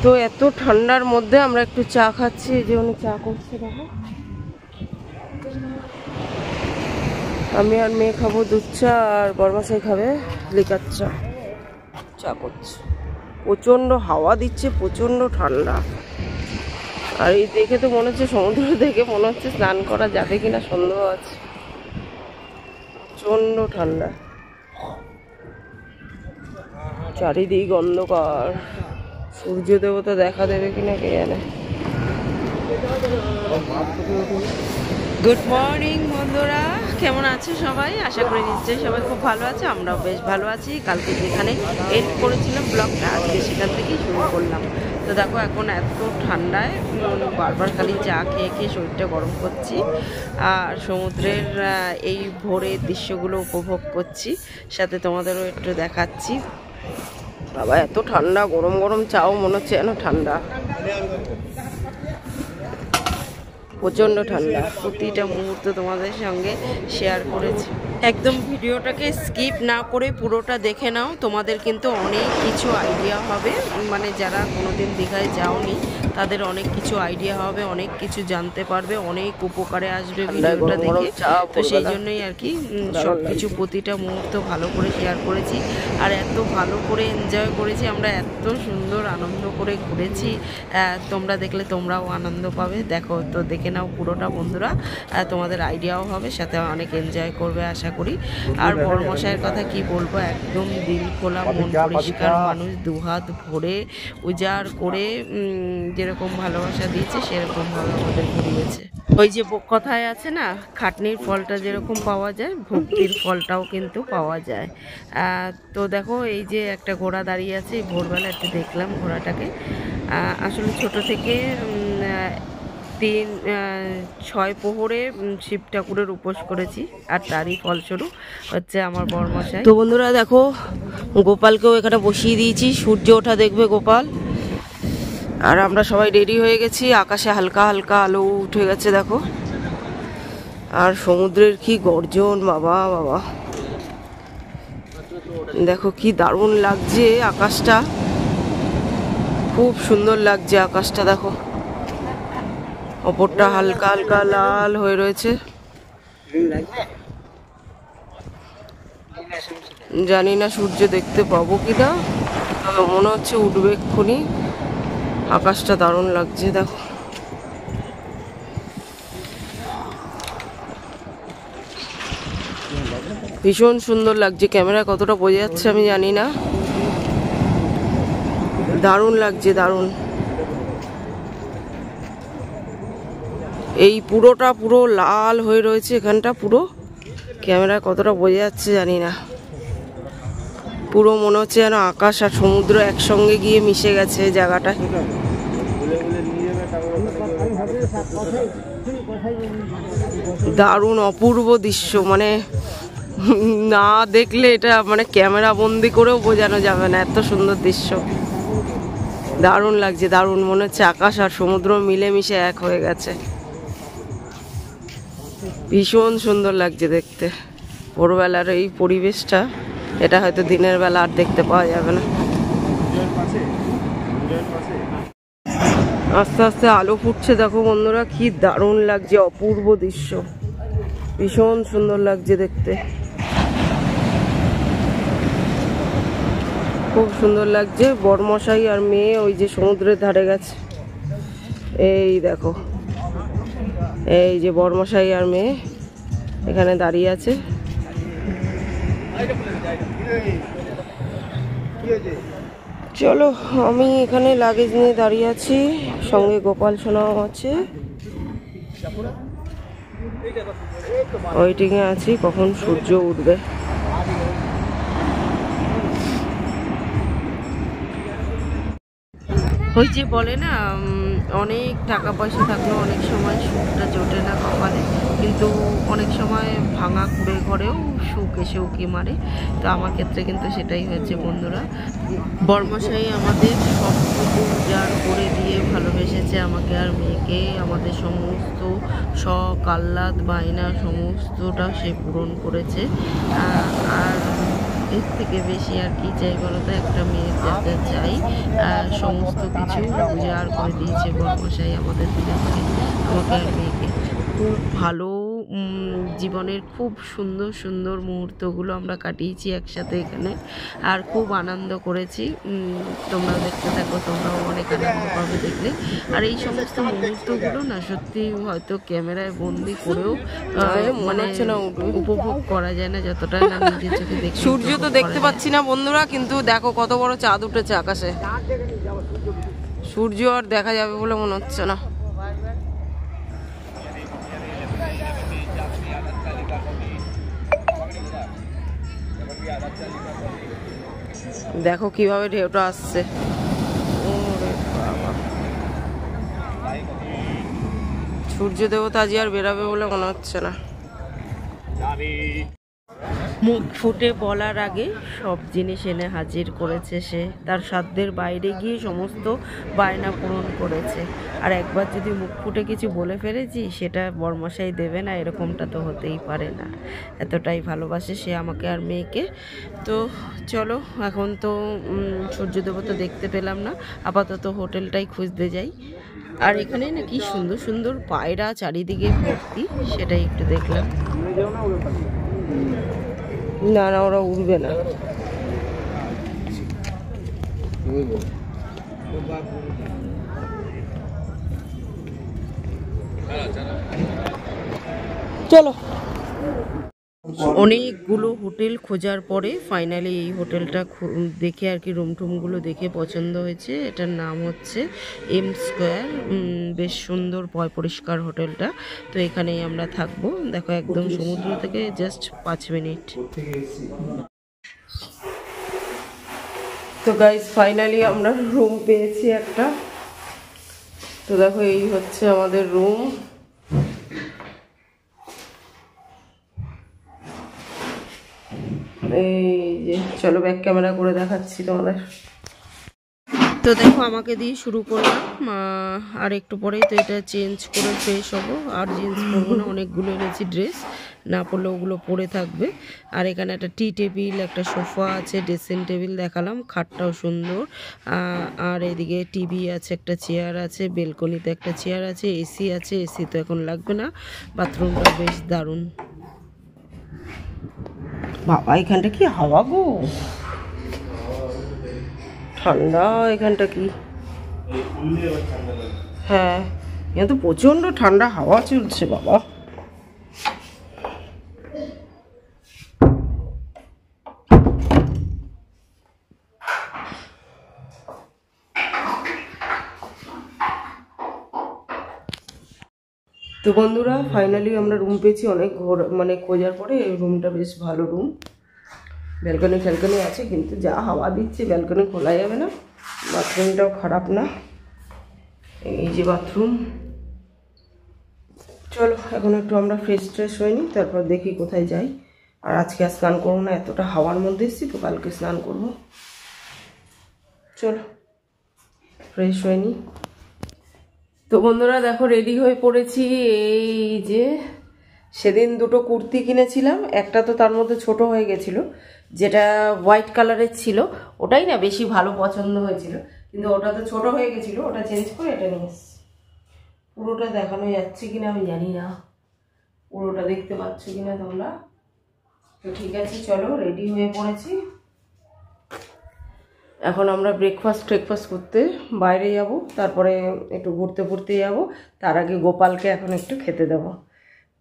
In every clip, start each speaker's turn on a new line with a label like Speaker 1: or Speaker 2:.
Speaker 1: তো এত ঠান্ডার মধ্যে আমরা একটু চা খাচ্ছি, এই যে উনি চা করছে দেখো। আমি আর মেয়ে খাবো দুধ চা, আর বড়মশাই খাবে লিকার চা। চা করছে, প্রচণ্ড হাওয়া দিচ্ছে, প্রচণ্ড ঠান্ডা। আর এই দেখে তো মনে হচ্ছে, সমুদ্র দেখে মনে হচ্ছে স্নান করা যাবে কিনা সন্দেহ আছে, প্রচণ্ড ঠান্ডা। চারিদিক অন্ধকার, সূর্য দেবতা দেখা দেবে কিনা কে জানে। গুড মর্নিং বন্ধুরা, কেমন আছো সবাই? আশা করি নিশ্চয়ই সবাই খুব ভালো আছে। আমরাও বেশ ভালো আছি। কালকে যেখানে এন্ড করেছিলাম ব্লগটা, আজকে সেখান থেকেই শুরু করলাম। তো দেখো এখন এত ঠান্ডায় বারবার খালি চা খেয়ে খেয়ে শরীরটা গরম করছি, আর সমুদ্রের এই ভোরের দৃশ্যগুলো উপভোগ করছি, সাথে তোমাদেরও একটু দেখাচ্ছি। বাবা এত ঠান্ডা, গরম গরম চাও মনে হচ্ছে যেন ঠান্ডা, প্রচণ্ড ঠান্ডা। প্রতিটা মুহূর্ত তোমাদের সঙ্গে শেয়ার করেছি। একদম ভিডিওটাকে স্কিপ না করে পুরোটা দেখে নাও, তোমাদের কিন্তু অনেক কিছু আইডিয়া হবে। মানে যারা কোনোদিন দীঘায় যাওনি তাদের অনেক কিছু আইডিয়া হবে, অনেক কিছু জানতে পারবে, অনেক উপকারে আসবে ভিডিওটা দেখে। তো সেই জন্যই আর কি সব কিছু প্রতিটা মুহূর্ত ভালো করে শেয়ার করেছি, আর এত ভালো করে এনজয় করেছি আমরা, এত সুন্দর আনন্দ করে ঘুরেছি। তোমরা দেখলে তোমরাও আনন্দ পাবে। দেখো তো, দেখে নাও পুরোটা বন্ধুরা, তোমাদের আইডিয়াও হবে, সাথে অনেক এনজয় করবে আশা করি। আর বড়মশাইয়ের কথা কি বলবো, একদম দিল খোলা, মন পরিষ্কার মানুষ, দুহাত ভরে উজাড় করে যেরকম ভালোবাসা দিয়েছে সেরকম ভালো আমাদের ঘুরিয়েছে। ওই যে কথায় আছে না, খাটনির ফলটা যেরকম পাওয়া যায়, ভক্তির ফলটাও কিন্তু পাওয়া যায়। তো দেখো এই যে একটা ঘোড়া দাঁড়িয়ে আছে, ভোরবেলা একটু দেখলাম ঘোড়াটাকে। আসলে ছোট থেকে 6 প্রহরে শিব ঠাকুরের উপোস করেছি, আর তারই ফলস্বরূপ হচ্ছে আমার বড়মশাই। তো বন্ধুরা দেখো, গোপালকেও এখানে বসিয়ে দিয়েছি, সূর্য ওঠা দেখবে গোপাল। আর আমরা সবাই রেডি হয়ে গেছি, আকাশে হালকা হালকা আলো উঠে গেছে দেখো। আর সমুদ্রের কি গর্জন, বাবা বাবা দেখো কি দারুণ লাগছে আকাশটা, খুব সুন্দর লাগছে আকাশটা। দেখো ওপরটা হালকা হালকা লাল হয়ে রয়েছে, জানি না সূর্য দেখতে পাবো কিনা, তবে মনে হচ্ছে উঠবে এক্ষুনি। আকাশটা দারুণ লাগছে দেখো। ভীষণ সুন্দর লাগছে, ক্যামেরা কতটা বোঝা যাচ্ছে আমি জানি না, দারুণ লাগছে দারুণ। এই পুরোটা পুরো লাল হয়ে রয়েছে এখানটা, পুরো ক্যামেরা কতটা বোঝা যাচ্ছে জানি না। পুরো মনে হচ্ছে যেন আকাশ আর সমুদ্র একসঙ্গে গিয়ে মিশে গেছে জায়গাটা। দারুণ অপূর্ব দৃশ্য, মানে না দেখলে এটা মানে ক্যামেরা বন্দি করেও বোঝানো যাবে না, এত সুন্দর দৃশ্য। দারুণ লাগছে দারুণ, মনে হচ্ছে আকাশ আর সমুদ্র মিলেমিশে এক হয়ে গেছে। ভীষণ সুন্দর লাগছে দেখতে। ভোরবেলার এই পরিবেশটা, এটা হয়তো দিনের বেলা আর দেখতে পাওয়া যাবে না। আস্তে আস্তে আলো ফুটছে দেখো বন্ধুরা, কি দারুণ লাগছে, অপূর্ব দৃশ্য, ভীষণ সুন্দর লাগছে দেখতে, খুব সুন্দর লাগছে। বড়মশাই আর মেয়ে ওই যে সমুদ্রের ধারে গেছে, এই দেখো, এই যে বড়মশাই আর মেয়ে এখানে দাঁড়িয়ে আছে। চলো, আমি এখানে লাগেজ নিয়ে দাঁড়িয়ে আছি, সঙ্গে গোপাল সোনাও আছে, ওয়েটিংয়ে আছি কখন সূর্য উঠবে। ওই যে বলে না, অনেক টাকা পয়সা থাকলেও অনেক সময় সুখটা জোটে না কপালে, কিন্তু অনেক সময় ভাঙা কুড়ে ঘরেও সুখ এসে উকি মারে। তো আমার ক্ষেত্রে কিন্তু সেটাই হয়েছে বন্ধুরা। বড়মশাই আমাদের সবটুকু উজাড় করে দিয়ে ভালোবেসেছে আমাকে আর মেয়েকে, আমাদের সমস্ত শখ আহ্লাদ বায়না সমস্তটা সে পূরণ করেছে। আর এর থেকে বেশি আর কি চাই বলো তো, একটা মেয়ের যা যা চাই সমস্ত কিছু উজাড় করে দিয়েছে বরমশাই আমাদের দিকে, আমাকে আর মেয়েকে। খুব ভালো জীবনের খুব সুন্দর সুন্দর মুহূর্তগুলো আমরা কাটিয়েছি একসাথে এখানে, আর খুব আনন্দ করেছি। তোমরাও দেখতে থাকো, তোমরাও অনেক আনন্দ পাবে দেখলে। আর এই সমস্ত মুহূর্তগুলো না সত্যি হয়তো ক্যামেরায় বন্দি করেও মানে উপভোগ করা যায় না যতটা না নিজের চোখে দেখে। সূর্য তো দেখতে পাচ্ছি না বন্ধুরা, কিন্তু দেখো কত বড় চাঁদ উঠেছে আকাশে। সূর্য আর দেখা যাবে বলে মনে হচ্ছে না। দেখো কিভাবে ঢেউটা আসছে। সূর্য দেবতা আজ আর বেরাবে বলে মনে হচ্ছে না। মুখ ফুটে বলার আগে সব জিনিস এনে হাজির করেছে সে, তার সাধ্যের বাইরে গিয়ে সমস্ত বায়না পূরণ করেছে। আর একবার যদি মুখ ফুটে কিছু বলে ফেলেছি সেটা বরমশাই দেবে না, এরকমটা তো হতেই পারে না। এতটাই ভালোবাসে সে আমাকে আর মেয়েকে। তো চলো, এখন তো সূর্য দেবতা দেখতে পেলাম না, আপাতত হোটেলটাই খুঁজতে যাই। আর এখানে না কি সুন্দর সুন্দর পায়রা চারিদিকে ভর্তি, সেটাই একটু দেখলাম। না না, ওরা উড়বে না। চলো, অনেকগুলো হোটেল খোঁজার পরে ফাইনালি এই হোটেলটা দেখে আর কি রুম টুমগুলো দেখে পছন্দ হয়েছে। এটার নাম হচ্ছে এম স্কোয়ার। বেশ সুন্দর পরিষ্কার হোটেলটা। তো এখানেই আমরা থাকবো। দেখো একদম সমুদ্র থেকে জাস্ট 5 মিনিট। তো গাইস ফাইনালি আমরা রুম পেয়েছি একটা। তো দেখো এই হচ্ছে আমাদের রুম। এই যে চলো ব্যাক ক্যামেরা করে দেখাচ্ছি তোমাদের। তো দেখো আমাকে দিয়ে শুরু করলাম, আর একটু পরেই তো এটা চেঞ্জ করে ফ্রেশ হবো। আর চেঞ্জ করবো না, অনেকগুলো এনেছি ড্রেস, না পরলে ওগুলো পরে থাকবে। আর এখানে একটা টি টেবিল, একটা সোফা আছে, ড্রেসিং টেবিল দেখালাম, খাটটাও সুন্দর। আর এদিকে টিভি আছে, একটা চেয়ার আছে, বেলকনিতে একটা চেয়ার আছে, এসি আছে। এসি তো এখন লাগবে না, বাথরুমটা বেশ দারুণ। বাবা এখানটা কি হাওয়া গো, ঠান্ডা এখানটা কি। হ্যাঁ, এখানে তো প্রচন্ড ঠান্ডা হাওয়া চলছে বাবা। তো বন্ধুরা ফাইনালি আমরা রুম পেয়েছি অনেক খোঁজার পরে। এই রুমটা বেশ ভালো রুম, ব্যালকনি ফ্যালকনি আছে, কিন্তু যা হাওয়া দিচ্ছে ব্যালকনি খোলা যাবে না। বাথরুমটাও খারাপ না, এই যে বাথরুম। চলো এখন একটু আমরা ফ্রেশ হয়ে নিই, তারপর দেখি কোথায় যাই। আর আজকে আর স্নান করবো না, এতটা হাওয়ার মধ্যে এসেছি তো, কালকে স্নান করবো। চলো ফ্রেশ হয়ে নিই। তো বন্ধুরা দেখো রেডি হয়ে পড়েছি। এই যে সেদিন দুটো কুর্তি কিনেছিলাম, একটা তো তার মধ্যে ছোট হয়ে গেছিলো, যেটা হোয়াইট কালারের ছিল ওটাই না বেশি ভালো পছন্দ হয়েছিল, কিন্তু ওটা তো ছোট হয়ে গেছিলো, ওটা চেঞ্জ করে এটা নিয়ে এসেছি। পুরোটা দেখানো যাচ্ছে কিনা আমি জানি না, পুরোটা দেখতে পাচ্ছ কিনা তোমরা। তো ঠিক আছে চলো, রেডি হয়ে পড়েছি। এখন আমরা ব্রেকফাস্ট করতে বাইরে যাব, তারপরে একটু ঘুরতে যাব। তার আগে গোপালকে এখন একটু খেতে দেবো।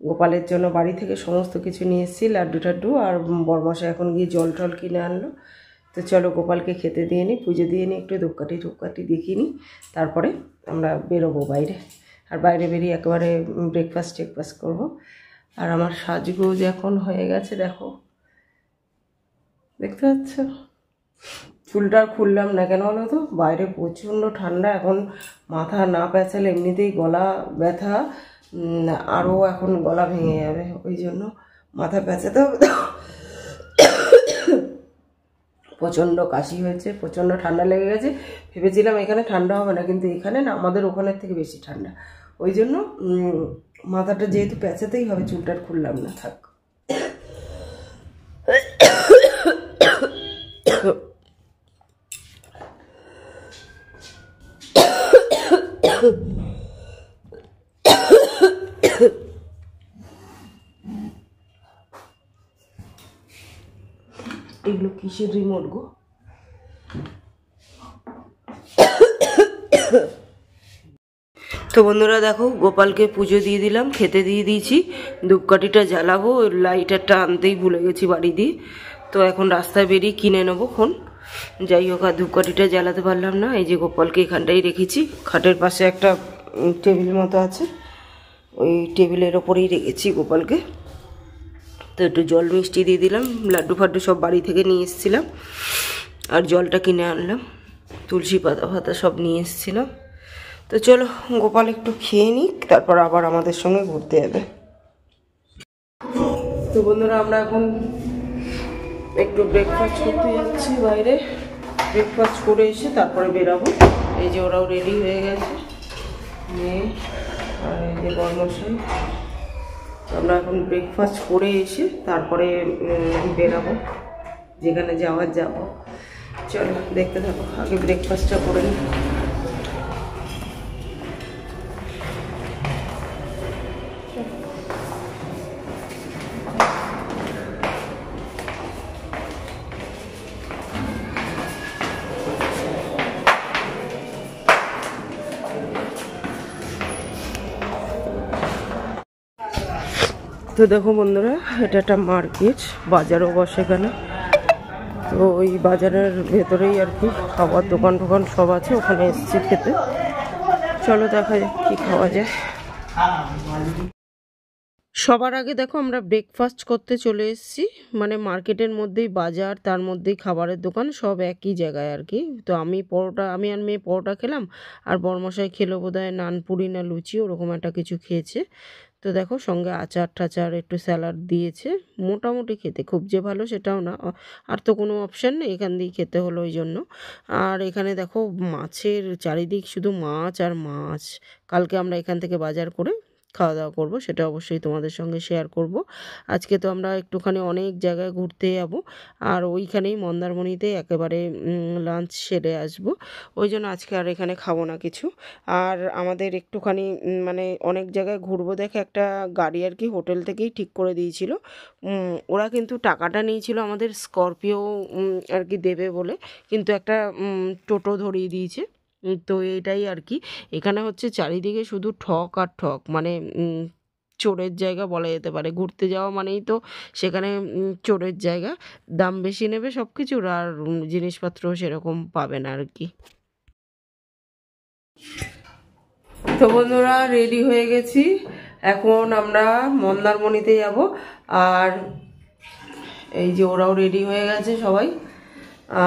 Speaker 1: গোপালের জন্য বাড়ি থেকে সমস্ত কিছু নিয়ে এসেছি, লাড্ডু টাড্ডু, আর বরমশাই এখন গিয়ে জল টল কিনে আনলো। তো চলো গোপালকে খেতে দিয়ে নিই, পুজো দিয়ে নিই, একটু ধূপকাঠি দেখিয়ে নিই, তারপরে আমরা বেরোবো বাইরে। আর বাইরে বেরিয়ে একেবারে ব্রেকফাস্ট করবো। আর আমার সাজগোজ এখন হয়ে গেছে, দেখো দেখতে পাচ্ছ। চুলটা খুললাম না কেন বলো তো, বাইরে প্রচণ্ড ঠান্ডা, এখন মাথা না পেঁচালে এমনিতেই গলা ব্যথা, আরও এখন গলা ভেঙে যাবে, ওই জন্য মাথা পেঁচাতে হবে। প্রচণ্ড কাশি হয়েছে, প্রচণ্ড ঠান্ডা লেগে গেছে। ভেবেছিলাম এখানে ঠান্ডা হবে না, কিন্তু এখানে না আমাদের ওখানের থেকে বেশি ঠান্ডা, ওই জন্য মাথাটা যেহেতু পেঁচাতেই হবে, চুলটার খুললাম না, থাক। এগুলো কিসের রিমোট গো? তো বন্ধুরা দেখো, গোপালকে পুজো দিয়ে দিলাম, খেতে দিয়ে দিয়েছি, ধূপকাঠিটা জ্বালাবো, লাইটারটা আনতেই ভুলে গেছি বাড়ি দিয়ে। তো এখন রাস্তায় বেরিয়ে কিনে নেবো খন। যাই হোক, আর ধূপকাঠিটা জ্বালাতে পারলাম না। এই যে গোপালকে এখানটাই রেখেছি, খাটের পাশে একটা টেবিল মতো আছে, ওই টেবিলের ওপরেই রেখেছি গোপালকে। তো একটু জল মিষ্টি দিয়ে দিলাম, লাড্ডু ফাড্ডু সব বাড়ি থেকে নিয়ে এসেছিলাম, আর জলটা কিনে আনলাম, তুলসী পাতা ফাতা সব নিয়ে এসেছিলাম। তো চলো গোপাল একটু খেয়ে নিক, তারপর আবার আমাদের সঙ্গে ঘুরতে যাবে। তো বন্ধুরা, আমরা এখন একটু ব্রেকফাস্ট করতে যাচ্ছি বাইরে। ব্রেকফাস্ট করে এসে তারপরে বেরাবো। এই যে ওরাও রেডি হয়ে গেছে, মেয়ে আর এই যে বর্মশাই। আমরা এখন ব্রেকফাস্ট করে এসে তারপরে বেরাবো, যেখানে যাওয়ার যাব। চলো দেখতে থাকো, আগে ব্রেকফাস্টটা করে নিই। তো দেখো বন্ধুরা, এটা একটা মার্কেট, বাজারও বসে এখানে। তো ওই বাজারের ভেতরেই আর কি খাবার দোকান টোকান সব আছে, ওখানে এসেছি খেতে। চলো দেখা যাক কি খাওয়া যায়। সবার আগে দেখো, আমরা ব্রেকফাস্ট করতে চলে এসেছি, মানে মার্কেটের মধ্যেই বাজার, তার মধ্যেই খাবারের দোকান, সব একই জায়গায় আর কি। তো আমি আর মেয়ে পরোটা খেলাম, আর বরমশাই খেলো বোধহয় নানপুরি না লুচি, ওরকম একটা কিছু খেয়েছে। তো দেখো, সঙ্গে আচার টাচার একটু স্যালাড দিয়েছে, মোটামুটি খেতে, খুব যে ভালো সেটাও না, আর তো কোনো অপশান নেই, এখান দিয়েই খেতে হলো ওই জন্য। আর এখানে দেখো, মাছের চারিদিক শুধু মাছ আর মাছ। কালকে আমরা এখান থেকে বাজার করে খাওয়া দাওয়া করবো, সেটা অবশ্যই তোমাদের সঙ্গে শেয়ার করব। আজকে তো আমরা একটুখানি অনেক জায়গায় ঘুরতে যাব, আর ওইখানেই মন্দারমণিতে একেবারে লাঞ্চ সেরে আসব। ওই জন্য আজকে আর এখানে খাবো না কিছু। আর আমাদের একটুখানি মানে অনেক জায়গায় ঘুরবো দেখে একটা গাড়ি আর কি হোটেল থেকেই ঠিক করে দিয়েছিল। ওরা কিন্তু টাকাটা নিয়েছিল আমাদের স্করপিও আর কি দেবে বলে, কিন্তু একটা টোটো ধরিয়ে দিয়েছে। তো এটাই আর কি, এখানে হচ্ছে চারিদিকে শুধু ঠক আর ঠক, মানে চোরের জায়গা বলা যেতে পারে। ঘুরতে যাওয়া মানেই তো সেখানে চোরের জায়গা, দাম বেশি নেবে সব কিছুর, আর জিনিসপত্র সেরকম পাবে না আর কি। তো বন্ধুরা, রেডি হয়ে গেছি, এখন আমরা মন্দারমণিতে যাব। আর এই যে ওরাও রেডি হয়ে গেছে সবাই,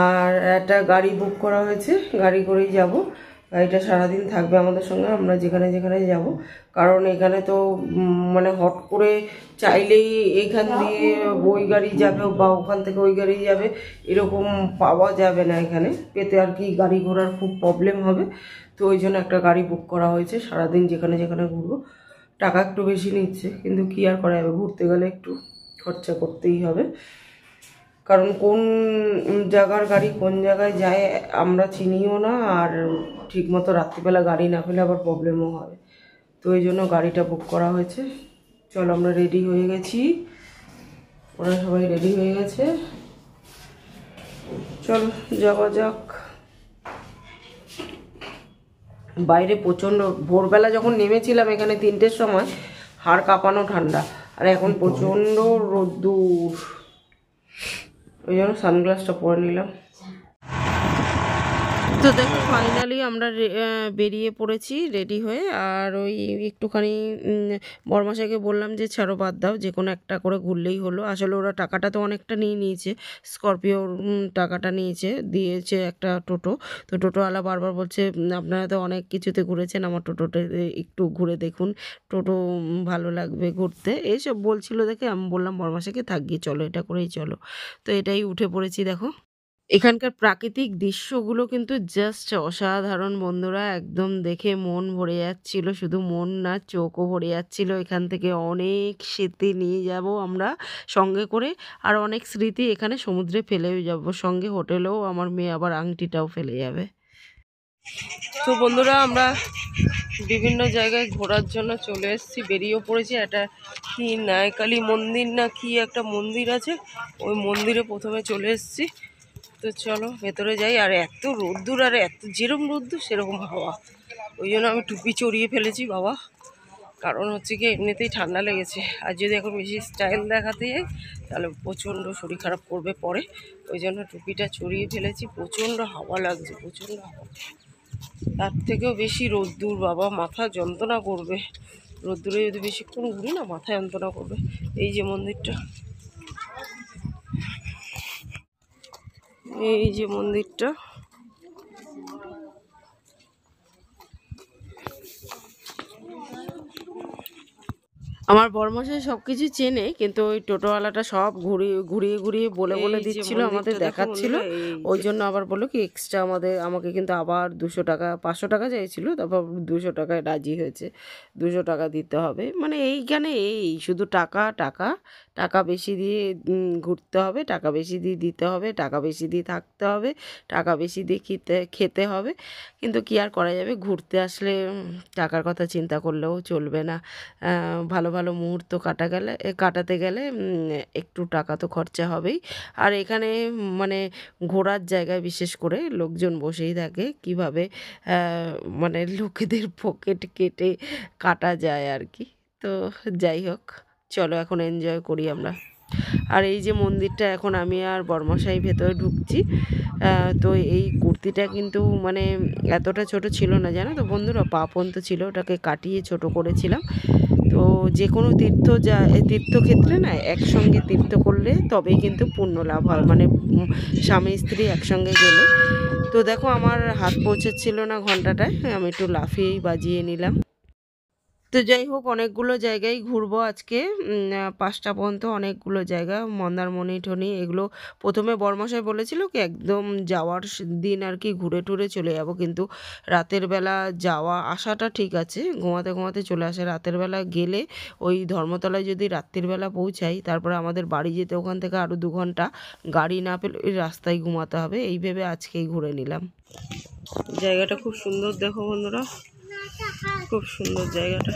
Speaker 1: আর একটা গাড়ি বুক করা হয়েছে, গাড়ি করেই যাব। গাড়িটা সারাদিন থাকবে আমাদের সঙ্গে, আমরা যেখানে যেখানে যাব। কারণ এখানে তো মানে হট করে চাইলেই এখান দিয়ে ওই গাড়ি যাবে বা ওখান থেকে ওই গাড়ি যাবে, এরকম পাওয়া যাবে না এখানে, পেতে আর কি গাড়ি ঘোড়ার খুব প্রবলেম হবে। তো ওই জন্য একটা গাড়ি বুক করা হয়েছে, সারাদিন যেখানে যেখানে ঘুরবো। টাকা একটু বেশি নিচ্ছে, কিন্তু কি আর করা যাবে, ঘুরতে গেলে একটু খরচা করতেই হবে। কারণ কোন জায়গার গাড়ি কোন জায়গায় যায় আমরা চিনিও না, আর ঠিকমতো রাত্রিবেলা গাড়ি না পেলে আবার প্রবলেমও হবে। তো এই জন্য গাড়িটা বুক করা হয়েছে। চলো, আমরা রেডি হয়ে গেছি, ওরা সবাই রেডি হয়ে গেছে, চলো যাওয়া যাক। বাইরে প্রচণ্ড, ভোরবেলা যখন নেমেছিলাম এখানে 3টের সময়, হাড় কাঁপানো ঠান্ডা, আর এখন প্রচণ্ড রোদ্দুর, ওই জন্য সানগ্লাসটা পরে নিলাম। তো দেখো, ফাইনালি আমরা বেরিয়ে পড়েছি রেডি হয়ে। আর ওই একটুখানি বরমাশাইকে বললাম যে ছাড়ো, বাদ দাও, যে কোনো একটা করে ঘুরলেই হলো। আসলে ওরা টাকাটা তো অনেকটা নিয়ে নিয়েছে, স্করপিওর টাকাটা দিয়েছে একটা টোটো। তো টোটোওয়ালা বারবার বলছে আপনারা তো অনেক কিছুতে ঘুরেছেন, আমার টোটোতে একটু ঘুরে দেখুন, টোটো ভালো লাগবে ঘুরতে, এইসব বলছিল দেখে আমি বললাম বরমাশাইকে, থাক গিয়ে চলো, এটা করেই চলো। তো এটাই উঠে পড়েছি দেখো। এখানকার প্রাকৃতিক দৃশ্যগুলো কিন্তু জাস্ট অসাধারণ বন্ধুরা, একদম দেখে মন ভরে যাচ্ছিল, শুধু মন না চোখও ভরে যাচ্ছিল। এখান থেকে অনেক স্মৃতি নিয়ে যাব আমরা সঙ্গে করে, আর অনেক স্মৃতি এখানে সমুদ্রে ফেলেও যাব সঙ্গে, হোটেলেও আমার মেয়ে আবার আংটিটাও ফেলে যাবে। তো বন্ধুরা আমরা বিভিন্ন জায়গায় ঘোরার জন্য চলে এসেছি, বেরিয়েও পড়েছি। একটা কি নায়কালী মন্দির না কি একটা মন্দির আছে, ওই মন্দিরে প্রথমে চলে এসেছি। তো চলো ভেতরে যাই। আর এত রোদ্দুর, আর এত যেরকম রোদ্দুর সেরকম হাওয়া, ওই জন্য আমি টুপি চড়িয়ে ফেলেছি বাবা, কারণ হচ্ছে কি এমনিতেই ঠান্ডা লেগেছে। আর যদি এখন বেশি স্টাইল দেখাতে যাই তাহলে প্রচণ্ড শরীর খারাপ করবে পরে, ওই জন্য টুপিটা চড়িয়ে ফেলেছি। প্রচণ্ড হাওয়া লাগছে, প্রচণ্ড হাওয়া, তার থেকেও বেশি রোদ্দুর বাবা, মাথা যন্ত্রণা করবে রোদ্দুরে যদি বেশিক্ষণ ঘুরি না, মাথা যন্ত্রণা করবে। এই যে মন্দিরটা, এই যে মন্দিরটা, আমার বরমশাই সব কিছু চেনে, কিন্তু ওই টোটোওয়ালাটা সব ঘুরিয়ে ঘুরিয়ে ঘুরিয়ে বলে দিচ্ছিল, আমাদের দেখাচ্ছিল। ওই জন্য আবার বললো কি এক্সট্রা আমাকে কিন্তু আবার 200 টাকা 500 টাকা চাইছিল, তারপর 200 টাকায় রাজি হয়েছে, 200 টাকা দিতে হবে। মানে এইখানে এই শুধু টাকা টাকা টাকা বেশি দিয়ে ঘুরতে হবে, টাকা বেশি দিয়ে দিতে হবে, টাকা বেশি দিয়ে থাকতে হবে, টাকা বেশি দিয়ে খেতে হবে। কিন্তু কি আর করা যাবে, ঘুরতে আসলে টাকার কথা চিন্তা করলেও চলবে না। ভালো ভালো মুহূর্ত কাটাতে গেলে একটু টাকা তো খরচা হবেই। আর এখানে মানে ঘোরার জায়গায় বিশেষ করে লোকজন বসেই থাকে, কিভাবে মানে লোকেদের পকেট কেটে কাটা যায় আর কি। তো যাই হোক, চলো এখন এনজয় করি আমরা। আর এই যে মন্দিরটা, এখন আমি আর বর্মশাই ভেতরে ঢুকছি। তো এই কুর্তিটা কিন্তু মানে এতটা ছোট ছিল না জানো তো বন্ধুরা, পা পর্যন্ত ছিল, ওটাকে কাটিয়ে ছোট করেছিলাম। তো যে কোনো তীর্থক্ষেত্রে না একসঙ্গে তীর্থ করলে তবেই কিন্তু পুণ্য লাভ হয়, মানে স্বামী স্ত্রী একসঙ্গে গেলে। তো দেখো আমার হাত পৌঁছাচ্ছিল না ঘন্টাটায়, আমি একটু লাফিয়েই বাজিয়ে নিলাম। তো যাই হোক, অনেকগুলো জায়গায় ঘুরবো আজকে, 5টা পর্যন্ত অনেকগুলো জায়গা, মন্দারমণি টনি এগুলো। প্রথমে বরমশাই বলেছিল কি একদম যাওয়ার দিন আর কি ঘুরে টুরে চলে যাব, কিন্তু রাতের বেলা যাওয়া আসাটা ঠিক আছে, ঘুমাতে ঘুমাতে চলে আসে। রাতের বেলা গেলে ওই ধর্মতলায় যদি রাত্রির বেলা পৌঁছাই, তারপরে আমাদের বাড়ি যেতে ওখান থেকে আরও 2 ঘন্টা, গাড়ি না পেলে ওই রাস্তায় ঘুমাতে হবে। এই ভেবে আজকেই ঘুরে নিলাম। জায়গাটা খুব সুন্দর দেখো বন্ধুরা, খুব সুন্দর জায়গাটা।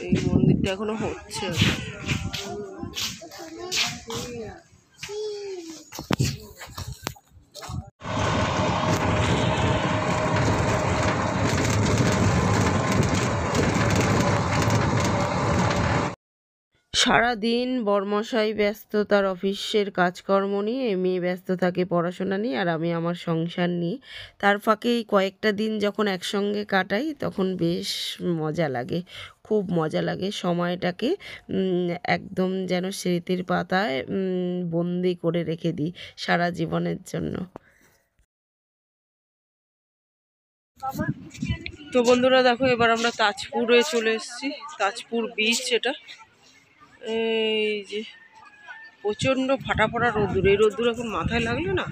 Speaker 1: এই মন্দিরটা এখনো হচ্ছে। সারাদিন বরমশাই ব্যস্ত তার অফিসের কাজকর্ম নিয়ে, মেয়ে ব্যস্ত থাকে পড়াশোনা নিয়ে, আর আমি আমার সংসার নিয়ে। তার ফাঁকে এই কয়েকটা দিন যখন একসঙ্গে কাটাই তখন বেশ মজা লাগে, খুব মজা লাগে। সময়টাকে একদম যেন স্মৃতির পাতায় বন্দি করে রেখে দিই সারা জীবনের জন্য। তো বন্ধুরা দেখো, এবার আমরা তাজপুরে চলে এসেছি, তাজপুর বিচ। এটা এই যে প্রচণ্ড ফাটা রোদ্দুর, এই রোদ্দুর এখন মাথায় লাগলে না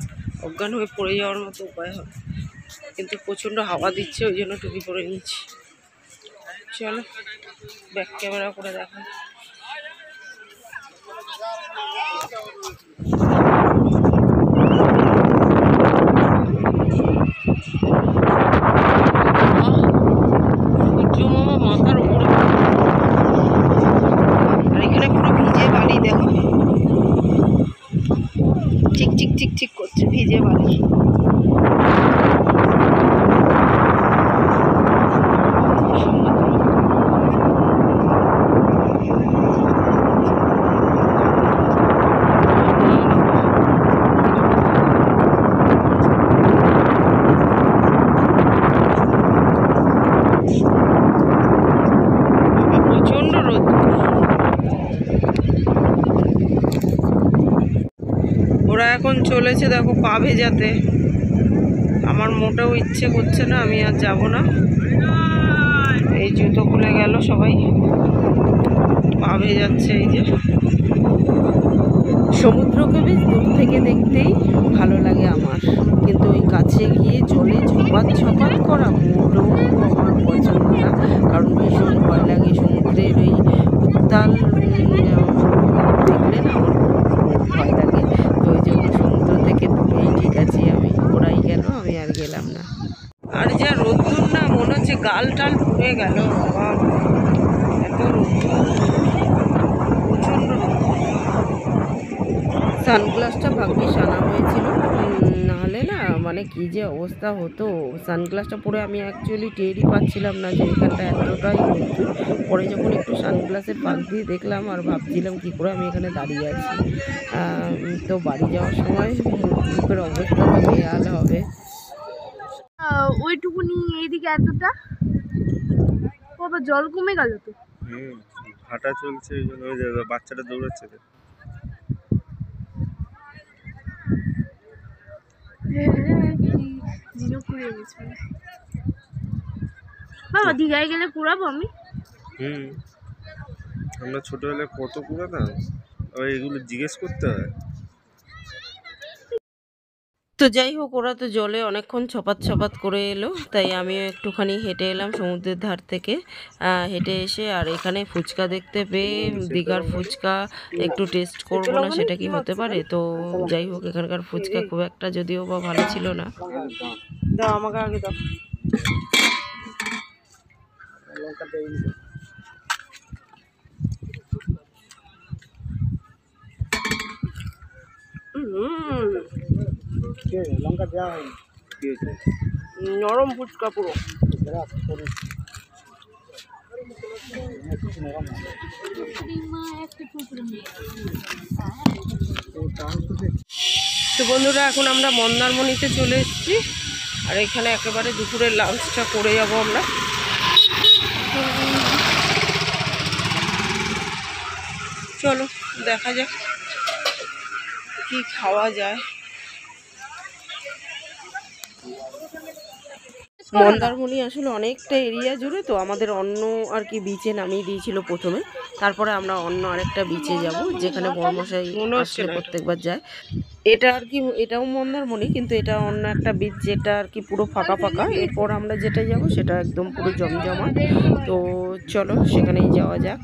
Speaker 1: অজ্ঞান হয়ে পড়ে যাওয়ার মতো উপায় হবে, কিন্তু প্রচণ্ড হাওয়া দিচ্ছে, ওই জন্য টুপি পরে নিচ্ছি। চলো ব্যাক ক্যামেরা করে দেখা। মাথার উপরে, আর এখানে পুরো ভিজে বালি দেখো, চিক চিক চিক চিক করছে, ভিজে বালি। ওরা এখন চলেছে দেখো পা ভেজাতে। আমার মোটেও ইচ্ছে করছে না, আমি আর যাব না। এই জুতো খুলে গেল সবাই, পা ভেজে যাচ্ছে। এই যে সমুদ্রকে বেশ দূর থেকে দেখতেই ভালো লাগে আমার, কিন্তু ওই কাছে গিয়ে জলে ঝপাত করা মোটেও আমার পছন্দ না, কারণ ভীষণ ভয় লাগে সমুদ্রের ওই উত্তাল দেখলে না আমার ভয় লাগে। তো ওই জন্য সমুদ্র থেকে দূরেই ঠিক আছে আমি, ওরাই গেল, আমি আর গেলাম না। আর যা রোদ্দুর না, মনে হচ্ছে গাল টাল পুড়ে গেল বাবা, এত রোদ্দুর, প্রচণ্ড রোদ্দুর। সানগ্লাসটা ভাগ্যিস আনা হয়েছিল, নাহলে না মানে কি যে অবস্থা হতো। সানগ্লাসটা পরে আমি অ্যাকচুয়ালি টেরই পাচ্ছিলাম না যে এখানটা এতটাই রোদ্দুর। পরে যখন একটু সানগ্লাসের ফাঁক দিয়ে দেখলাম আর ভাবছিলাম কী করে আমি এখানে দাঁড়িয়ে আছি। তো বাড়ি যাওয়ার সময় মুখের অবস্থা তো বেহাল হবে।
Speaker 2: ওইটুকুনি এইদিকে এতটা বাবা জল কমে গেল তো।
Speaker 3: হাঁটা চলছে, ওই জন্য ওই যে বাচ্চাটা দৌড়াচ্ছে তো।
Speaker 2: বাবা দীঘায় গেলে কুড়াবো আমি।
Speaker 3: আমরা ছোটবেলায় কত কুড়াতাম, আবার এগুলো জিজ্ঞেস করতে হয়।
Speaker 1: তো যাই হোক, ওরা তো জলে অনেকক্ষণ ছপাত করে এলো, তাই আমিও একটুখানি হেঁটে এলাম সমুদ্রের ধার থেকে। হেঁটে এসে আর এখানে ফুচকা দেখতে পেয়ে, দীঘার ফুচকা একটু টেস্ট করবো না সেটা কি হতে পারে। তো যাই হোক, এখানকার ফুচকা খুব একটা যদিও বা ভালো ছিল না। দাও আমাকে আগে দাও।
Speaker 3: লঙ্কা দেওয়া হয়
Speaker 1: নরম ফুচকা পুরো। তো বন্ধুরা, এখন আমরা মন্দারমণিতে চলে এসেছি, আর এখানে একেবারে দুপুরের লাঞ্চটা করে যাব আমরা। চলো দেখা যাক কি খাওয়া যায়। মন্দারমণি আসলে অনেকটা এরিয়া জুড়ে, তো আমাদের অন্য আর কি বিচে নামিয়ে দিয়েছিল প্রথমে, তারপরে আমরা অন্য আরেকটা বিচে যাব যেখানে বর্মশাই আসলে প্রত্যেকবার যায়। এটা আর কি, এটাও মন্দারমণি, কিন্তু এটা অন্য একটা বিচ যেটা আর কি পুরো ফাঁকা। এরপর আমরা যেটা যাব সেটা একদম পুরো জমজমা। তো চলো সেখানেই যাওয়া যাক।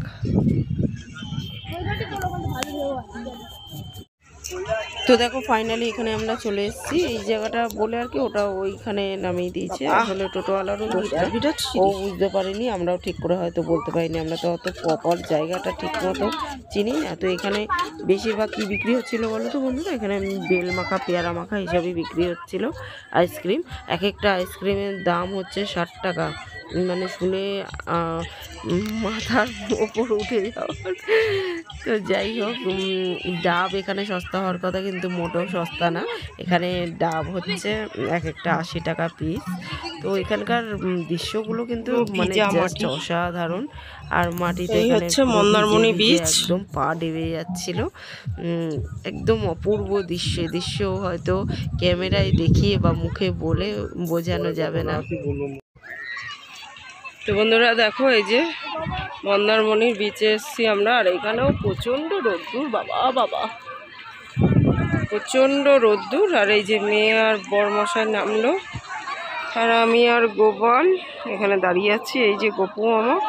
Speaker 1: তো দেখো ফাইনালি এখানে আমরা চলে এসেছি। এই জায়গাটা বলে আর কি ওটা ওইখানে নামিয়ে দিয়েছে। আসলে টোটোওয়ালারও ও বুঝতে পারিনি, আমরাও ঠিক করে হয়তো বলতে পারিনি, আমরা তো অত প্রপার জায়গাটা ঠিক মতো চিনি না। তো এখানে বেশিরভাগ কী বিক্রি হচ্ছিলো বলো তো বন্ধুরা, এখানে বেল মাখা পেয়ারা মাখা হিসাবেই বিক্রি হচ্ছিলো আইসক্রিম। এক একটা আইসক্রিমের দাম হচ্ছে 60 টাকা, মানে শুনে মাথার ওপর উঠে যাওয়ার। তো যাই হোক, ডাব এখানে সস্তা হওয়ার কথা, কিন্তু মোটেও সস্তা না। এখানে ডাব হচ্ছে এক একটা 80 টাকা পিস। তো এখানকার দৃশ্যগুলো কিন্তু মানে জাস্ট অসাধারণ। আর মাটিতে এখানে মন্দারমণি বিচ, একদম পা ডেবে যাচ্ছিল, একদম অপূর্ব দৃশ্য হয়তো ক্যামেরায় দেখিয়ে বা মুখে বলে বোঝানো যাবে না। তো বন্ধুরা দেখো, এই যে মন্দারমণির বিচে এসছি আমরা, আর এখানেও প্রচণ্ড রোদ্দুর, বাবা প্রচণ্ড রোদ্দুর। আর এই যে মেয়ে আর বরমশাই নামলো, আর আমি আর গোপাল এখানে দাঁড়িয়ে আছি। এই যে গপু আমার,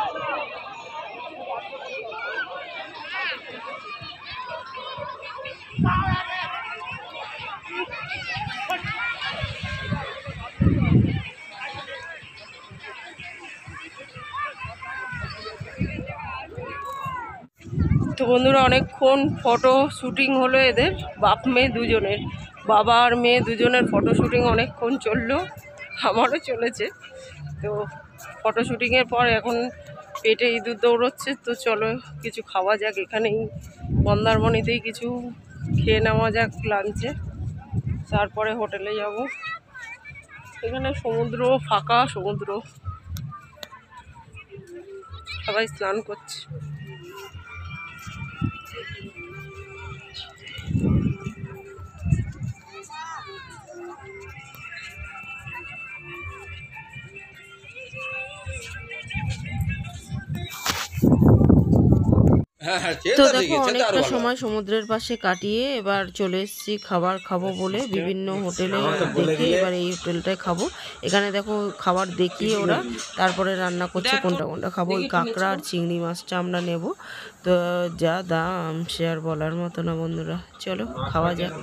Speaker 1: তো বন্ধুরা অনেকক্ষণ ফটো শ্যুটিং হলো এদের, বাপ মেয়ে দুজনের, বাবা আর মেয়ে দুজনের ফটো শ্যুটিং অনেকক্ষণ চললো, আমারও চলেছে। তো ফটো শ্যুটিংয়ের পর এখন পেটে ইঁদুর দৌড়চ্ছে। তো চলো কিছু খাওয়া যাক, এখানেই মন্দারমণিতেই কিছু খেয়ে নেওয়া যাক লাঞ্চে, তারপরে হোটেলে যাব। এখানে সমুদ্র, ফাঁকা সমুদ্র, সবাই স্নান করছে। তো দেখো অনেকটা সময় সমুদ্রের পাশে কাটিয়ে এবার চলে এসেছি খাবার খাবো বলে বিভিন্ন হোটেলে দেখে এবার এই হোটেলটায় খাবো। এখানে দেখো খাবার দেখিয়ে ওরা তারপরে রান্না করছে কোনটা কোনটা খাবো। ওই কাঁকড়া আর চিংড়ি মাছটা আমরা নেব। তো যা দাম সে আর বলার মতো না বন্ধুরা, চলো খাওয়া যাক।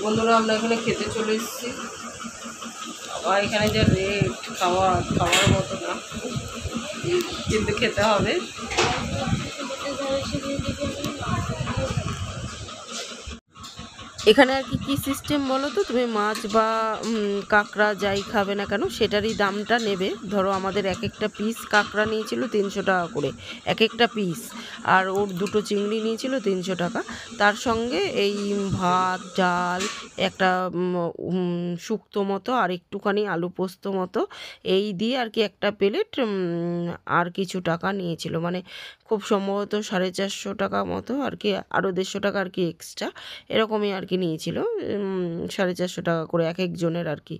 Speaker 1: বন্ধুরা আমরা এখানে খেতে চলে এসেছি। আবার এখানে যে রেট খাওয়ার মতো না, কিন্তু খেতে হবে। এখানে আর কি সিস্টেম বলো তো, তুমি মাছ বা কাঁকড়া যাই খাবে না কেন সেটারই দামটা নেবে। ধরো আমাদের এক একটা পিস কাঁকড়া নিয়েছিল 300 টাকা করে এক একটা পিস, আর ওর দুটো চিংড়ি নিয়েছিল 300 টাকা। তার সঙ্গে এই ভাত ডাল একটা শুক্তো মতো আর একটুখানি আলু পোস্ত মতো এই দিয়ে আর কি একটা প্লেট আর কিছু টাকা নিয়েছিল, মানে খুব সম্ভবত 450 টাকা মতো আর কি, আরও 150 টাকা আর কি এক্সট্রা এরকমই আর কি নিয়েছিল। 450 টাকা করে এক একজনের আর কি,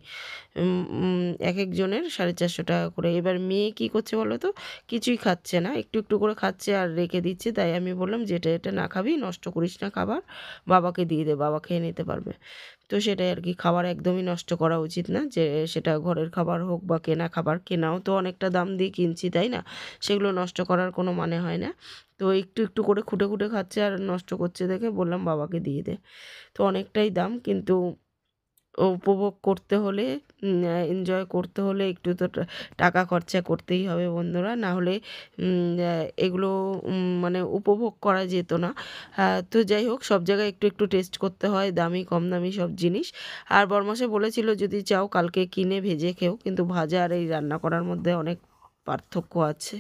Speaker 1: এক একজনের 450 টাকা করে। এবার মেয়ে কী করছে বলো তো, কিছুই খাচ্ছে না, একটু একটু করে খাচ্ছে আর রেখে দিচ্ছে। তাই আমি বললাম যেটা এটা না খাবি, নষ্ট করিস না খাবার, বাবাকে দিয়ে দে, বাবা খেয়ে নিতে পারবে। তো সেটাই আর কি, খাবার একদমই নষ্ট করা উচিত না, যে সেটা ঘরের খাবার হোক বা কেনা খাবার, কেনাও তো অনেকটা দাম দিয়ে কিনছি তাই না, সেগুলো নষ্ট করার কোনো মানে হয় না। তো একটু একটু করে খুঁটে খুঁটে খাচ্ছে আর নষ্ট করছে দেখে বললাম বাবাকে দিয়ে দে। তো অনেকটাই দাম, কিন্তু উপভোগ করতে হলে এনজয় করতে হলে একটু তো টাকা খরচা করতেই হবে বন্ধুরা, না হলে এগুলো মানে উপভোগ করা যেত না। তো যাই হোক, সব জায়গায় একটু একটু টেস্ট করতে হয়, দামি কম দামি সব জিনিস। আর বরমাসে বলেছিল যদি চাও কালকে কিনে ভেজে খেও, কিন্তু ভাজা আর এই রান্না করার মধ্যে অনেক পার্থক্য আছে।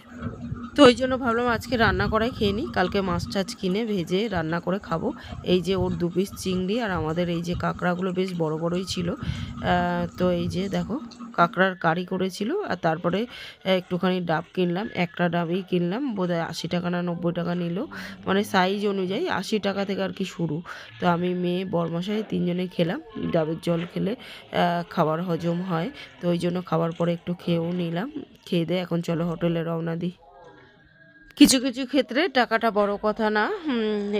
Speaker 1: তো ওই জন্য ভাবলাম আজকে রান্না করাই খেয়ে নিই, কালকে মাছ টাছ কিনে ভেজে রান্না করে খাবো। এই যে ওর 2 পিস চিংড়ি আর আমাদের এই যে কাঁকড়াগুলো বেশ বড় বড়ই ছিল। তো এই যে দেখো কাঁকড়ার কারি করেছিল, আর তারপরে একটুখানি ডাব কিনলাম, একটা ডাবই কিনলাম, বোধহয় 80 টাকা না 90 টাকা নিল, মানে সাইজ অনুযায়ী 80 টাকা থেকে আর কি শুরু। তো আমি মেয়ে বরমশাই 3 জনে খেলাম। ডাবের জল খেলে খাবার হজম হয়, তো ওই জন্য খাবার পরে একটু খেয়েও নিলাম। খেয়ে দিয়ে এখন চলো হোটেলে রওনা দিই। কিছু কিছু ক্ষেত্রে টাকাটা বড় কথা না,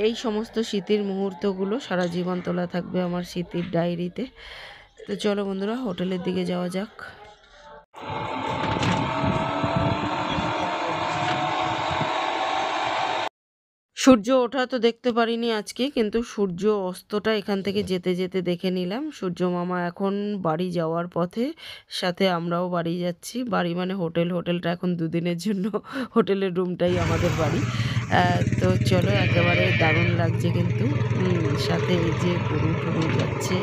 Speaker 1: এই সমস্ত স্মৃতির মুহূর্তগুলো সারা জীবন তোলা থাকবে আমার স্মৃতির ডায়েরিতে। তো চলো বন্ধুরা হোটেলের দিকে যাওয়া যাক। সূর্য ওঠা তো দেখতে পারিনি আজকে, কিন্তু সূর্য অস্তটা এখান থেকে যেতে যেতে দেখে নিলাম। সূর্য মামা এখন বাড়ি যাওয়ার পথে, সাথে আমরাও বাড়ি যাচ্ছি। বাড়ি মানে হোটেলটা এখন 2 দিনের জন্য, হোটেলের রুমটাই আমাদের বাড়ি। তো চলো, একেবারে দারুণ লাগছে কিন্তু, সাথে এই যে গরু টরু যাচ্ছে,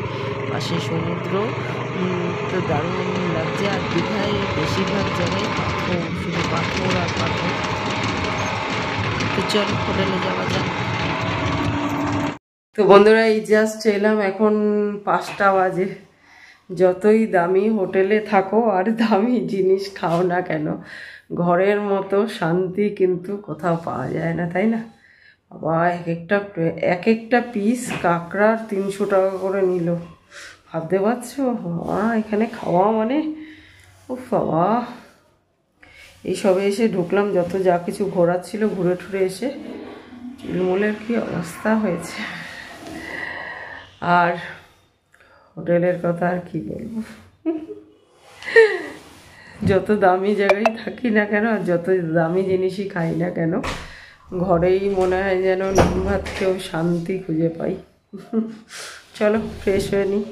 Speaker 1: পাশে সমুদ্র, তো দারুণ লাগছে। আর দীঘায় বেশিরভাগ জায়গায় পাথর, শুধু পাথর আর পাথর। তো চলো হোটেলে যাওয়া যাক। তো বন্ধুরা এই জাস্ট এলাম, এখন 5টা বাজে। যতই দামি হোটেলে থাকো আর দামি জিনিস খাও না কেন, ঘরের মতো শান্তি কিন্তু কোথাও পাওয়া যায় না, তাই না? বাবা এক একটা পিস কাঁকড়ার 300 টাকা করে নিল, ভাবতে পারছো? এখানে খাওয়া মানে ও বাবা। এই সবে এসে ঢুকলাম, যত যা কিছু ঘোরার ছিল ঘুরে ঠুরে এসে চুলমুলের কি অবস্থা হয়েছে। আর হোটেলের কথা আর কি বলবো, যত দামি জায়গায় থাকি না কেন আর যত দামি জিনিসই খাই না কেন, ঘরেই মনে হয় যেন নুন ভাত খেয়েও শান্তি খুঁজে পাই। চলো ফ্রেশ হয়ে নিই।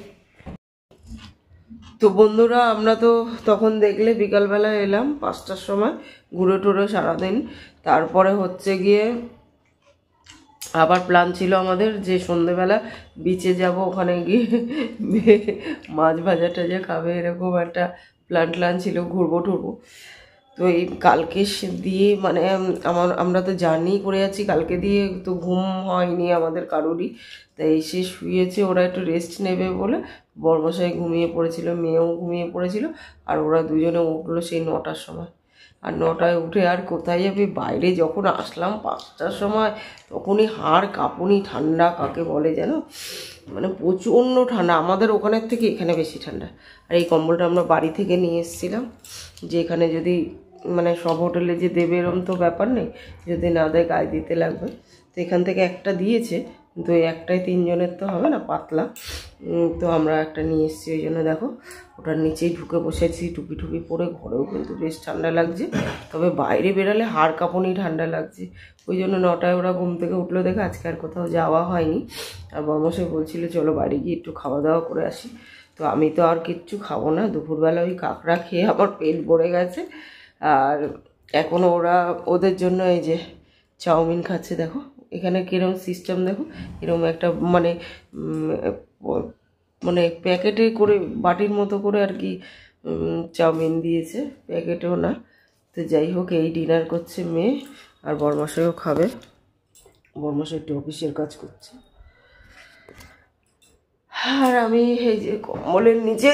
Speaker 1: তো বন্ধুরা আমরা তো তখন দেখলে বিকালবেলা এলাম 5টার সময়, ঘুরে টুরে সারাদিন। তারপরে হচ্ছে গিয়ে আবার প্ল্যান ছিল আমাদের যে সন্ধেবেলা বিচে যাব, ওখানে গিয়ে মাছ ভাজা টাজা খাবে, এরকম একটা প্ল্যান ছিল, ঘুরবো টুরবো। তো এই কালকে দিয়ে মানে আমরা তো জার্নি করে যাচ্ছি, কালকে দিয়ে তো ঘুম হয়নি আমাদের কারোরই। তাই এসে শুয়েছে, ওরা একটু রেস্ট নেবে বলে বরমশাই ঘুমিয়ে পড়েছিল, মেয়েও ঘুমিয়ে পড়েছিল, আর ওরা দুজনে উঠলো সেই 9টার সময়। আর 9টায় উঠে আর কোথায় যাবে, বাইরে যখন আসলাম 5টার সময়, তখনই হাড় কাঁপুনি, ঠান্ডা কাকে বলে যেন, মানে প্রচণ্ড ঠান্ডা, আমাদের ওখানের থেকে এখানে বেশি ঠান্ডা। আর এই কম্বলটা আমরা বাড়ি থেকে নিয়ে এসেছিলাম, যে এখানে যদি মানে সব হোটেলে যে দেবে এরম তো ব্যাপার নেই, যদি না দেয় গায়ে দিতে লাগবে। তো এখান থেকে একটা দিয়েছে, কিন্তু এই একটাই 3 জনের তো হবে না, পাতলা। তো আমরা একটা নিয়ে এসেছি, ওই জন্য দেখো ওটার নিচেই ঢুকে বসেছি টুপি টুপি পরে। ঘরেও কিন্তু বেশ ঠান্ডা লাগছে, তবে বাইরে বেরালে হাড় কাঁপুনি ঠান্ডা লাগছে। ওই জন্য 9টায় ওরা ঘুম থেকে উঠলো দেখে আজকে আর কোথাও যাওয়া হয়নি। আর বর্মশাই বলছিল চলো বাইরে গিয়ে একটু খাওয়া দাওয়া করে আসি। তো আমি তো আর কিচ্ছু খাবো না, দুপুরবেলা ওই কাঁকড়া খেয়ে আমার পেট ভরে গেছে। আর এখন ওরা ওদের জন্য এই যে চাউমিন খাচ্ছে। দেখো এখানে কীরকম সিস্টেম, দেখো এরকম একটা মানে মানে প্যাকেটে করে বাটির মতো করে আর কি চাউমিন দিয়েছে, প্যাকেটেও না। তো যাই হোক, এই ডিনার করছে মেয়ে, আর বরমশাইও খাবে। বরমশাই একটু অফিসের কাজ করছে, আর আমি এই যে কম্বলের নিচে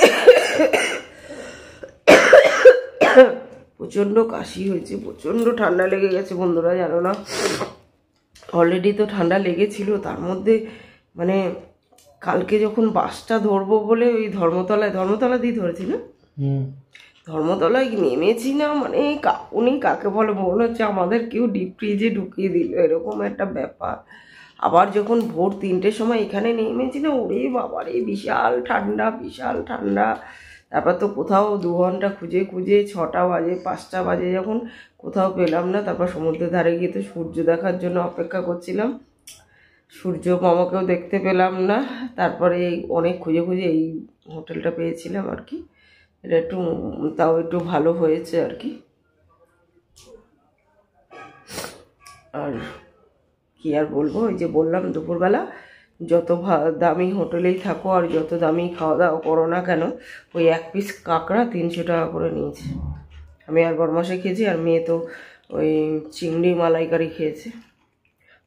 Speaker 1: প্রচণ্ড কাশি হয়েছে, প্রচণ্ড ঠান্ডা লেগে গেছে বন্ধুরা, জানো না। অলরেডি তো ঠান্ডা লেগেছিল, তার মধ্যে মানে কালকে যখন বাসটা ধরবো বলে ওই ধর্মতলা দিয়ে ধরেছি না, ধর্মতলায় নেমেছি না, মানে উনি কাকে বলে মনে হচ্ছে আমাদের কেউ ডিপ ফ্রিজে ঢুকিয়ে দিল, এরকম একটা ব্যাপার। আবার যখন ভোর 3টের সময় এখানে নেমেছি না, ওরে বাবারে বিশাল ঠান্ডা, বিশাল ঠান্ডা। তারপর তো কোথাও 2 ঘন্টা খুঁজে খুঁজে 6টা বাজে 5টা বাজে যখন কোথাও পেলাম না, তারপর সমুদ্রের ধারে গিয়ে তো সূর্য দেখার জন্য অপেক্ষা করছিলাম, সূর্য মামাকেও দেখতে পেলাম না। তারপরে এই অনেক খুঁজে খুঁজে এই হোটেলটা পেয়েছিলাম আর কি। এটা একটু তাও একটু ভালো হয়েছে আর কি। আর কি আর বলবো, ওই যে বললাম দুপুরবেলা যত দামি হোটেলেই থাকো আর যত দামি খাওয়া দাওয়া করো না কেন, ওই 1 পিস কাঁকড়া 300 টাকা করে নিয়েছে। আমি আর বরমাসে খেয়েছি, আর মেয়ে তো ওই চিংড়ি মালাইকারি খেয়েছে,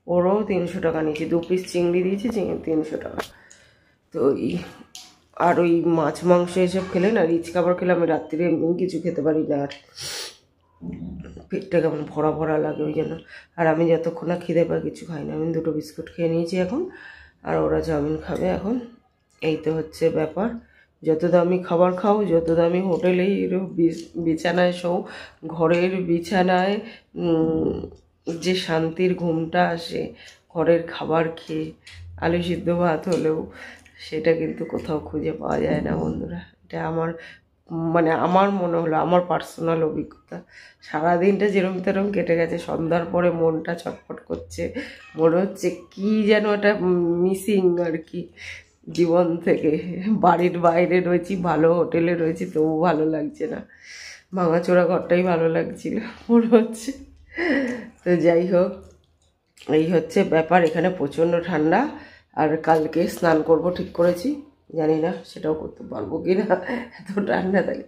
Speaker 1: ওরও 300 টাকা নিয়েছে। 2 পিস চিংড়ি দিয়েছে, 300 টাকা। তো আর ওই মাছ মাংস এসব খেলে না, রিচ খাবার খেলে আমি রাত্রিরে এমনি কিছু খেতে পারি না, আর পেটটা কেমন ভরা ভরা লাগে ওই জন্য। আর আমি যতক্ষণ না খিদে পাই কিছু খাই না। আমি 2টো বিস্কুট খেয়ে নিয়েছি এখন, আর ওরা চাউমিন খাবে এখন। এই তো হচ্ছে ব্যাপার, যত দামি খাবার খাও, যত দামি হোটেলেই বিছানায় শো, ঘরের বিছানায় যে শান্তির ঘুমটা আসে ঘরের খাবার খেয়ে, আলু সিদ্ধ ভাত হলেও, সেটা কিন্তু কোথাও খুঁজে পাওয়া যায় না বন্ধুরা। এটা আমার মানে আমার মনে হলো, আমার পার্সোনাল অভিজ্ঞতা। সারাদিনটা যেরকম তেরকম কেটে গেছে, সন্ধ্যার পরে মনটা ছটফট করছে, মনে হচ্ছে কি যেন একটা মিসিং আর কি জীবন থেকে। বাড়ির বাইরে রয়েছি, ভালো হোটেলে রয়েছি, তবু ভালো লাগছে না, ভাঙাচোরা ঘরটাই ভালো লাগছিল মনে হচ্ছে। তো যাই হোক, এই হচ্ছে ব্যাপার। এখানে প্রচণ্ড ঠান্ডা, আর কালকে স্নান করব ঠিক করেছি, জানি না সেটাও করতে পারবো কি না, এত ঠান্ডা থাকে।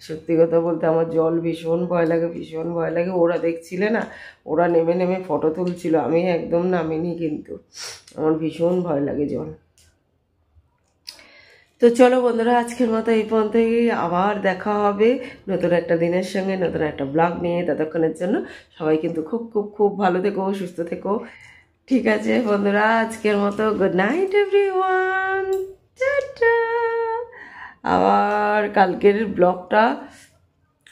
Speaker 1: সত্যি কথা বলতে আমার জল ভীষণ ভয় লাগে, ভীষণ ভয় লাগে। ওরা দেখছিলে না, ওরা নেমে নেমে ফটো তুলছিল, আমি একদম নামিনি, কিন্তু আমার ভীষণ ভয় লাগে জল। তো চলো বন্ধুরা, আজকের মতো এই পর্যন্তই। আবার দেখা হবে নতুন একটা দিনের সঙ্গে, নতুন একটা ব্লগ নিয়ে। ততক্ষণের জন্য সবাই কিন্তু খুব খুব খুব ভালো থেকো, সুস্থ থেকো। ঠিক আছে বন্ধুরা, আজকের মতো গুড নাইট এভরিওয়ান, টাটা। আবার কালকের ব্লগটা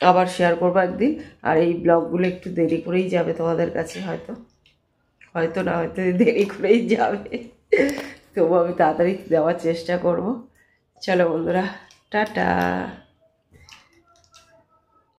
Speaker 1: আবার শেয়ার করবো একদিন, আর এই ব্লগগুলো একটু দেরি করেই যাবে তোমাদের কাছে, হয়তো না, হয়তো দেরি করেই যাবে, তবু আমি তাড়াতাড়ি দেওয়ার চেষ্টা করব। চলো বন্ধুরা, টাটা।